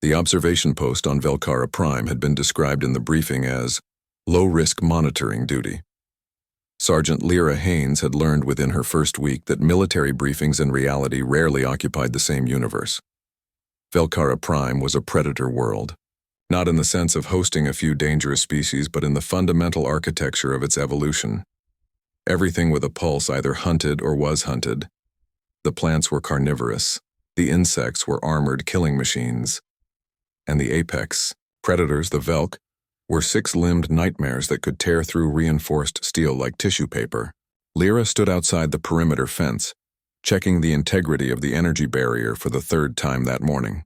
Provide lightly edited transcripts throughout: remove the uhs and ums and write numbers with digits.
The observation post on Velcara Prime had been described in the briefing as low-risk monitoring duty. Sergeant Lyra Haynes had learned within her first week that military briefings and reality rarely occupied the same universe. Velcara Prime was a predator world, not in the sense of hosting a few dangerous species, but in the fundamental architecture of its evolution. Everything with a pulse either hunted or was hunted. The plants were carnivorous, the insects were armored killing machines, and the apex, predators, the Velk, were six-limbed nightmares that could tear through reinforced steel like tissue paper. Lyra stood outside the perimeter fence, checking the integrity of the energy barrier for the third time that morning.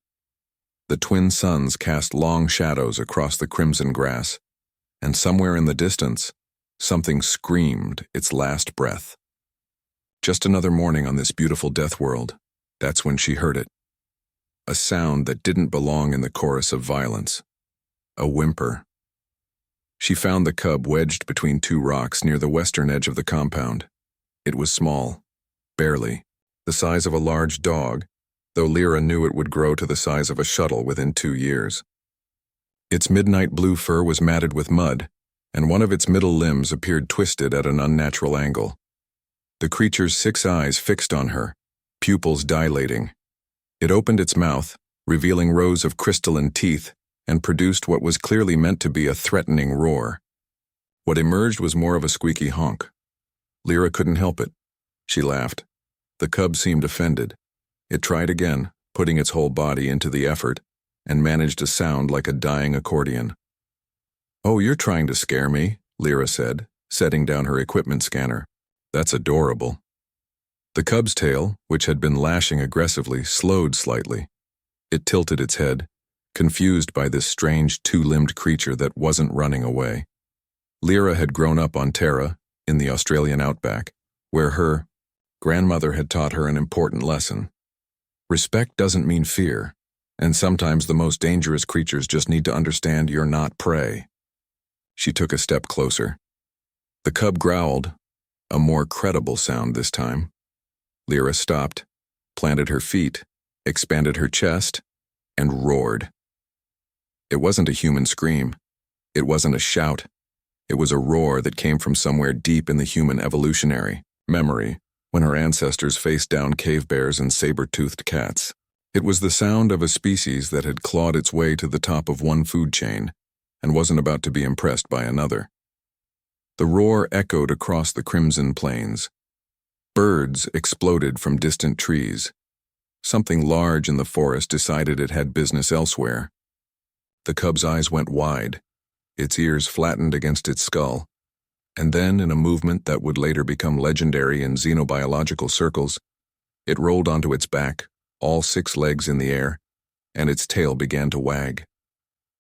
The twin suns cast long shadows across the crimson grass, and somewhere in the distance, something screamed its last breath. Just another morning on this beautiful death world. That's when she heard it. A sound that didn't belong in the chorus of violence. A whimper. She found the cub wedged between two rocks near the western edge of the compound. It was small, barely, the size of a large dog, though Lyra knew it would grow to the size of a shuttle within 2 years. Its midnight blue fur was matted with mud, and one of its middle limbs appeared twisted at an unnatural angle. The creature's 6 eyes fixed on her, pupils dilating. It opened its mouth, revealing rows of crystalline teeth, and produced what was clearly meant to be a threatening roar. What emerged was more of a squeaky honk. Lyra couldn't help it. She laughed. The cub seemed offended. It tried again, putting its whole body into the effort, and managed a sound like a dying accordion. "Oh, you're trying to scare me," Lyra said, setting down her equipment scanner. "That's adorable." The cub's tail, which had been lashing aggressively, slowed slightly. It tilted its head, confused by this strange two-limbed creature that wasn't running away. Lyra had grown up on Terra, in the Australian outback, where her grandmother had taught her an important lesson. Respect doesn't mean fear, and sometimes the most dangerous creatures just need to understand you're not prey. She took a step closer. The cub growled, a more credible sound this time. Lyra stopped, planted her feet, expanded her chest, and roared. It wasn't a human scream. It wasn't a shout. It was a roar that came from somewhere deep in the human evolutionary memory, when our ancestors faced down cave bears and saber-toothed cats. It was the sound of a species that had clawed its way to the top of one food chain and wasn't about to be impressed by another. The roar echoed across the crimson plains. Birds exploded from distant trees. Something large in the forest decided it had business elsewhere. The cub's eyes went wide, its ears flattened against its skull, and then, in a movement that would later become legendary in xenobiological circles, it rolled onto its back, all 6 legs in the air, and its tail began to wag.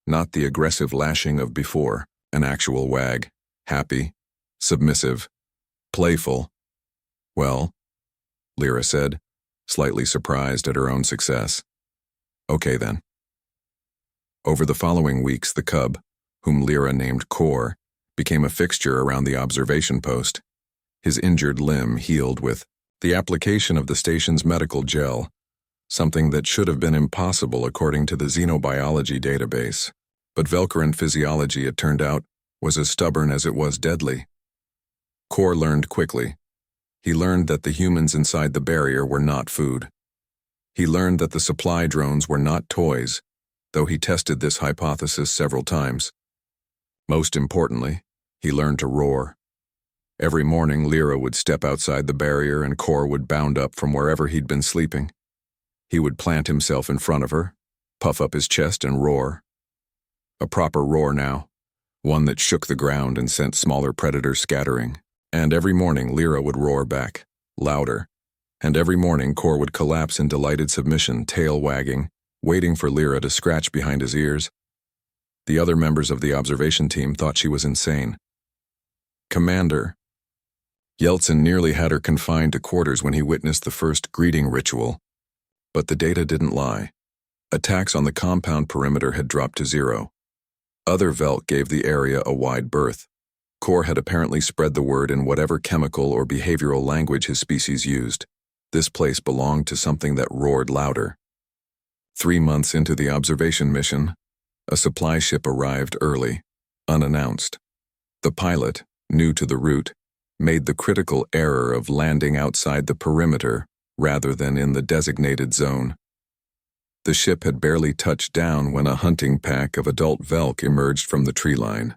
Not the aggressive lashing of before, an actual wag, happy, submissive, playful. "Well," Lyra said, slightly surprised at her own success. "Okay then." Over the following weeks, the cub, whom Lyra named Core, became a fixture around the observation post. His injured limb healed with the application of the station's medical gel, something that should have been impossible according to the xenobiology database. But Velcaran physiology, it turned out, was as stubborn as it was deadly. Core learned quickly. He learned that the humans inside the barrier were not food. He learned that the supply drones were not toys, though he tested this hypothesis several times. Most importantly, he learned to roar. Every morning, Lyra would step outside the barrier and Core would bound up from wherever he'd been sleeping. He would plant himself in front of her, puff up his chest and roar. A proper roar now, one that shook the ground and sent smaller predators scattering. And every morning, Lyra would roar back, louder. And every morning, Core would collapse in delighted submission, tail wagging, waiting for Lyra to scratch behind his ears. The other members of the observation team thought she was insane. "Commander." Yeltsin nearly had her confined to quarters when he witnessed the first greeting ritual. But the data didn't lie. Attacks on the compound perimeter had dropped to 0. Other Velk gave the area a wide berth. Core had apparently spread the word in whatever chemical or behavioral language his species used. This place belonged to something that roared louder. 3 months into the observation mission, a supply ship arrived early, unannounced. The pilot, new to the route, made the critical error of landing outside the perimeter rather than in the designated zone. The ship had barely touched down when a hunting pack of adult Velk emerged from the tree line.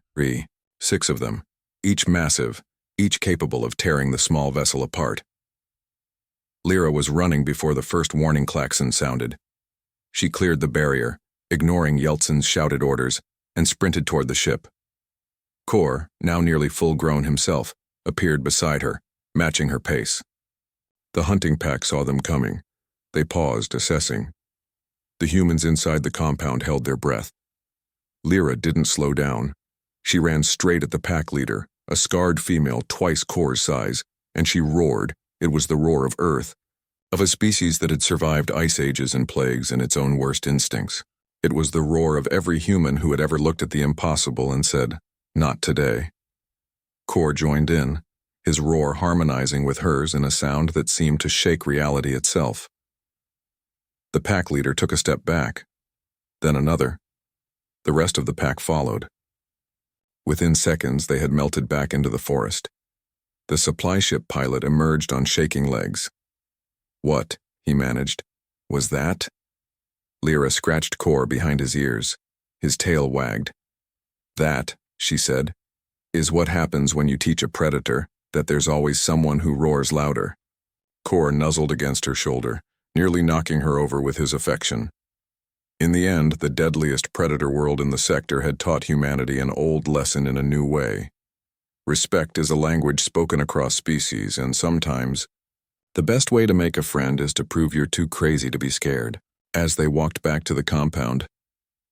6 of them, each massive, each capable of tearing the small vessel apart. Lyra was running before the first warning klaxon sounded. She cleared the barrier, ignoring Yeltsin's shouted orders, and sprinted toward the ship. Kor, now nearly full-grown himself, appeared beside her, matching her pace. The hunting pack saw them coming. They paused, assessing. The humans inside the compound held their breath. Lyra didn't slow down. She ran straight at the pack leader, a scarred female twice Kor's size, and she roared. It was the roar of Earth, of a species that had survived ice ages and plagues and its own worst instincts. It was the roar of every human who had ever looked at the impossible and said, "Not today." Kor joined in, his roar harmonizing with hers in a sound that seemed to shake reality itself. The pack leader took a step back, then another. The rest of the pack followed. Within seconds, they had melted back into the forest. The supply ship pilot emerged on shaking legs. "What?" he managed. "Was that?" Lyra scratched Kor behind his ears. His tail wagged. "That," she said, "is what happens when you teach a predator that there's always someone who roars louder." Kor nuzzled against her shoulder, nearly knocking her over with his affection. In the end, the deadliest predator world in the sector had taught humanity an old lesson in a new way. Respect is a language spoken across species, and sometimes, the best way to make a friend is to prove you're too crazy to be scared. As they walked back to the compound,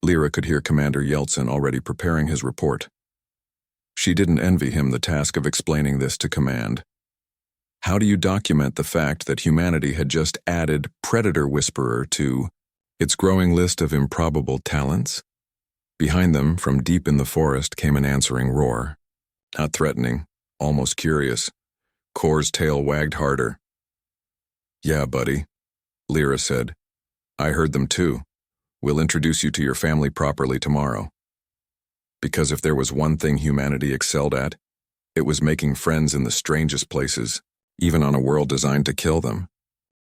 Lyra could hear Commander Yeltsin already preparing his report. She didn't envy him the task of explaining this to command. How do you document the fact that humanity had just added Predator Whisperer to its growing list of improbable talents? Behind them, from deep in the forest, came an answering roar. Not threatening, almost curious. Kor's tail wagged harder. "Yeah, buddy," Lyra said. "I heard them too. We'll introduce you to your family properly tomorrow." Because if there was one thing humanity excelled at, it was making friends in the strangest places, even on a world designed to kill them.